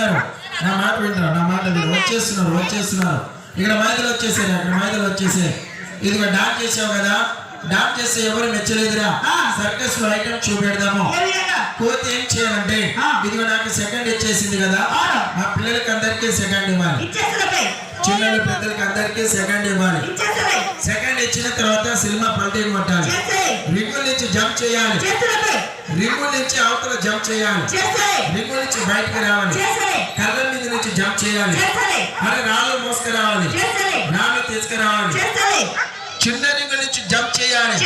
ఉన్నారు? నా మాట వింటారు, నా మాట వింటారు. వచ్చేస్తున్నారు. ఇక్కడ మైదలు వచ్చేసారు, అక్కడ మైదలు వచ్చేసాయి. ఇదిగో డాన్స్ చేసావు కదా, డాన్స్ చేస్తే ఎవరు మెచ్చలేదురా. సర్కస్ లో ఐటమ్ చూపెడదాము. కోతి ఏం చేయాలంటే ఇదిగో నాకు సెకండ్ ఇచ్చేసింది కదా, మా పిల్లలకి అందరికీ సెకండ్ ఇవ్వాలి, చిన్నలు పెద్దలకి అందరికీ సెకండ్ ఇవ్వాలి. సెకండ్ ఇచ్చిన తర్వాత సినిమా పల్టీ కొట్టాలి, రింగుల నుంచి జంప్ చేయాలి, రింగుల నుంచి అవతల జంప్ చేయాలి, రింగుల నుంచి బయటకు రావాలి, కళ్ళ మీద నుంచి జంప్ చేయాలి, మరి రాళ్ళు మోసుకురావాలి, రాళ్ళు తీసుకురావాలి, చిన్న రింగుల నుంచి జంప్ చేయాలి,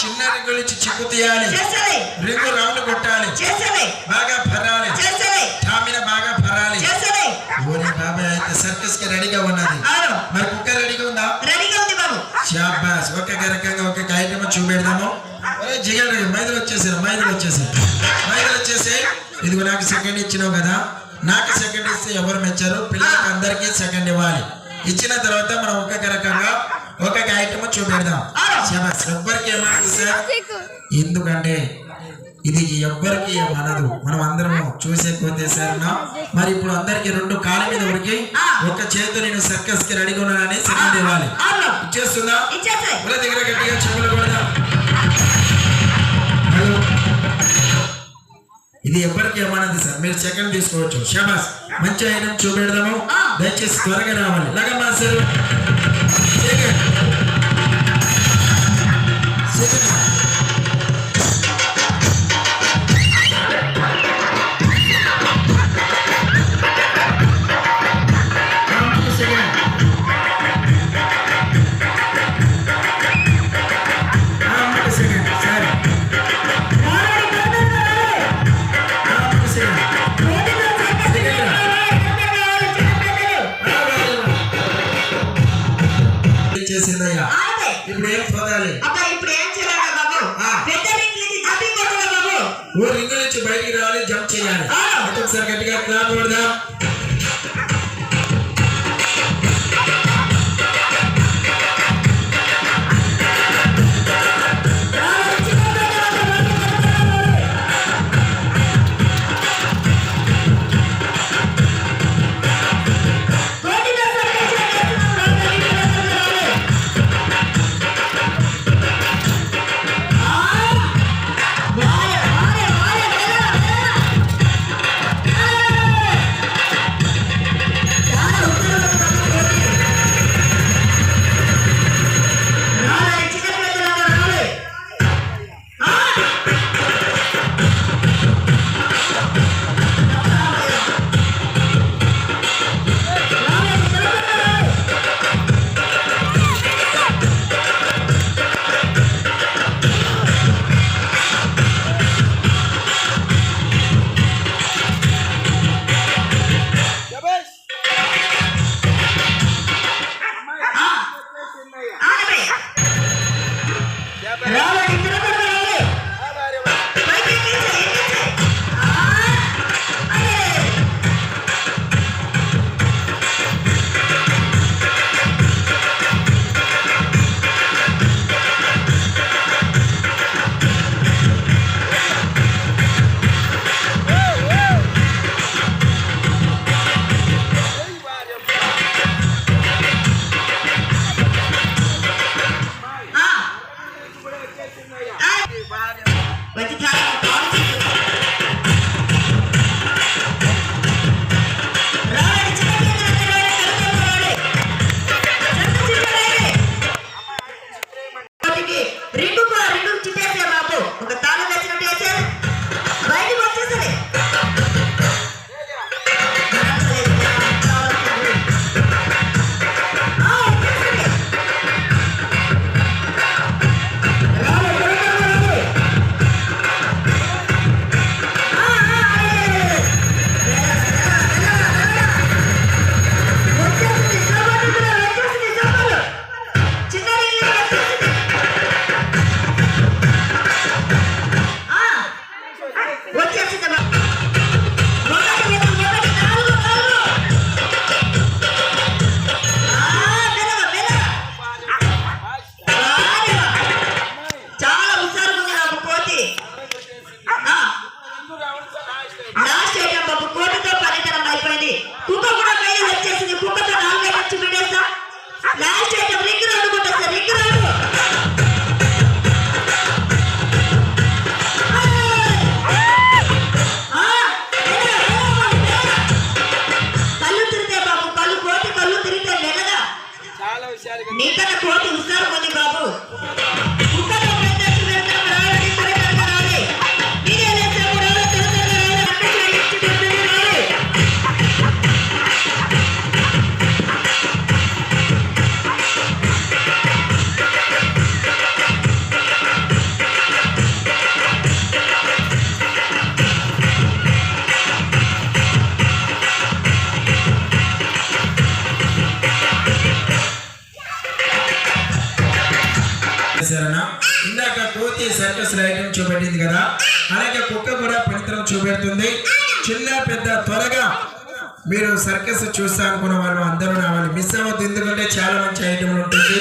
చిన్న రింగుల నుంచి చిక్కు తీయాలి, రింగు రౌండ్ కొట్టాలి, బాగా పరాలి, టామిన బాగా పరాలి. ఓరే బాబాయ్, అయితే సర్కస్ కి రెడీగా ఉన్నది. మరి కుక్క రెడీగా ఉందా? శాబాస్. ఒక్కొక్క రకంగా ఒక్కొక్క ఐటమ్ చూపెడదాము. జిగల్ మైదలు వచ్చేసి ఇదిగో నాకు సెకండ్ ఇచ్చినావు కదా, నాకు సెకండ్ ఇస్తే ఎవరు మెచ్చారు? పిల్లలకి అందరికీ సెకండ్ ఇవ్వాలి. ఇచ్చిన తర్వాత మనం ఒక్కొక్క రకంగా ఒక్కొక్క ఐటమ్ చూపెడదాం. శాబాస్. ఎవ్వరికి ఏమనదు సార్, ఎందుకంటే ఇది ఎవ్వరికి ఏమనదు. మనం అందరం చూసే పోతే సార్. మరి ఇప్పుడు అందరికి రెండు కాళ్ళ మీద ఉరికి ఒక చేతి నేను సర్కస్ కి రెడీగా ఉన్నానని సెకండ్ ఇవ్వాలి. ఇచ్చేస్తుందా? దగ్గర గట్టిగా చెప్పులు కొడదాం. హలో, ఇది ఎవరికి ఏమన్నది సార్, మీరు సెకండ్ తీసుకోవచ్చు. షాబాస్. మంచి ఐటమ్ చూపెడదాము, దయచేసి త్వరగా రావాలి. లగమ్మా సార్, చేసిందయ్యా. ఇప్పుడు ఏం చూడాలి? ఓ రింగు నుంచి బయటికి రావాలి, జంప్ చేయాలి. ఒకసారి గట్టిగా క్లాప్ కొడదాం. నీకన్నా కోతి ఉత్సాహం ఉంది బాబు. కుక్కతో పెద్దట్టు పెడతాం, రావాలి, త్వరగా రావాలి. ఇదే లేచాము, రావాలి, త్వరగా రావాలి. అక్కడ ఇచ్చి పెద్దది రావాలి. ఇందాక కోతి సర్కస్ ఐటమ్ చూపెట్టింది కదా, అలాగే కుక్క కూడా పనితనం చూపెడుతుంది. చిన్న పెద్ద త్వరగా మీరు సర్కస్ చూస్తా అనుకున్న వాళ్ళు అందరూ రావాలి, మిస్ అవ్వద్దు. ఎందుకంటే చాలా మంచి ఐటమ్ ఉంటుంది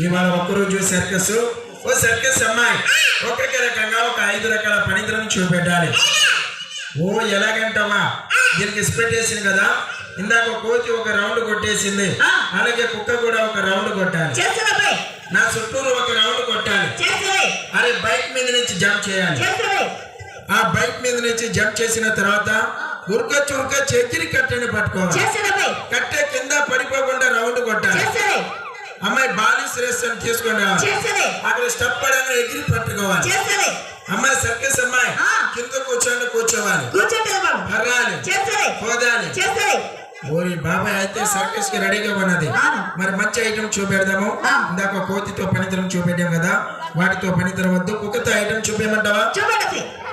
ఇవాళ ఒక్కరోజు సర్కస్. ఓ సర్కస్ అమ్మాయి ఒక్కొక్క రకంగా ఒక 5 రకాల పనితనం చూపెట్టాలి. ఓ ఎలాగంటావా, దీనికి స్పెట్టేసింది కదా, ఇందాక కోతి ఒక రౌండ్ కొట్టేసింది, అలాగే కుక్క కూడా ఒక రౌండ్ కొట్టాలి. నా చుట్టూరు ఒక రౌండ్ కొట్టాలి. అరే బైక్ మీద నుంచి జంప్ చేయాలి. ఆ బైక్ మీద నుంచి జంప్ చేసిన తర్వాత ఉరక చురక చెక్కిరి కట్టని పట్టుకోవాలి. కట్టే కింద పడిపోకుండా రౌండ్ కొట్టాలి. అమ్మాయి బాలిస్ రేస్ అని తీసుకొని రావాలి. అక్కడ స్టెప్ పడగా ఎగిరి పట్టుకోవాలి. అమ్మాయి సర్కస్ అమ్మాయి కింద కూర్చోవాలి, హర్రాలి, పోదాలి. ఓరి బాబాయ్ అయితే సర్కస్ కి రెడీగా ఉన్నది. మరి మంచి ఐటమ్ చూపెడదాము. ఇందాక కోతితో పనితనం చూపెట్టాం కదా, వాటితో పనితనం వద్దు, కుక్కతో ఐటమ్ చూపేయమంటావా?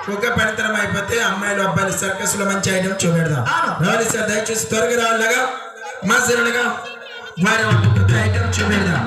కుక్క పనితనం అయిపోతే అమ్మాయిలు అబ్బాయిలు సర్కస్ లో మంచి ఐటమ్ చూపెడదాం. రావాలి సార్, దయచేసి త్వరగా రావాలిగా మా సరళగా వారి కుక్కతో ఐటమ్ చూపెడదాం.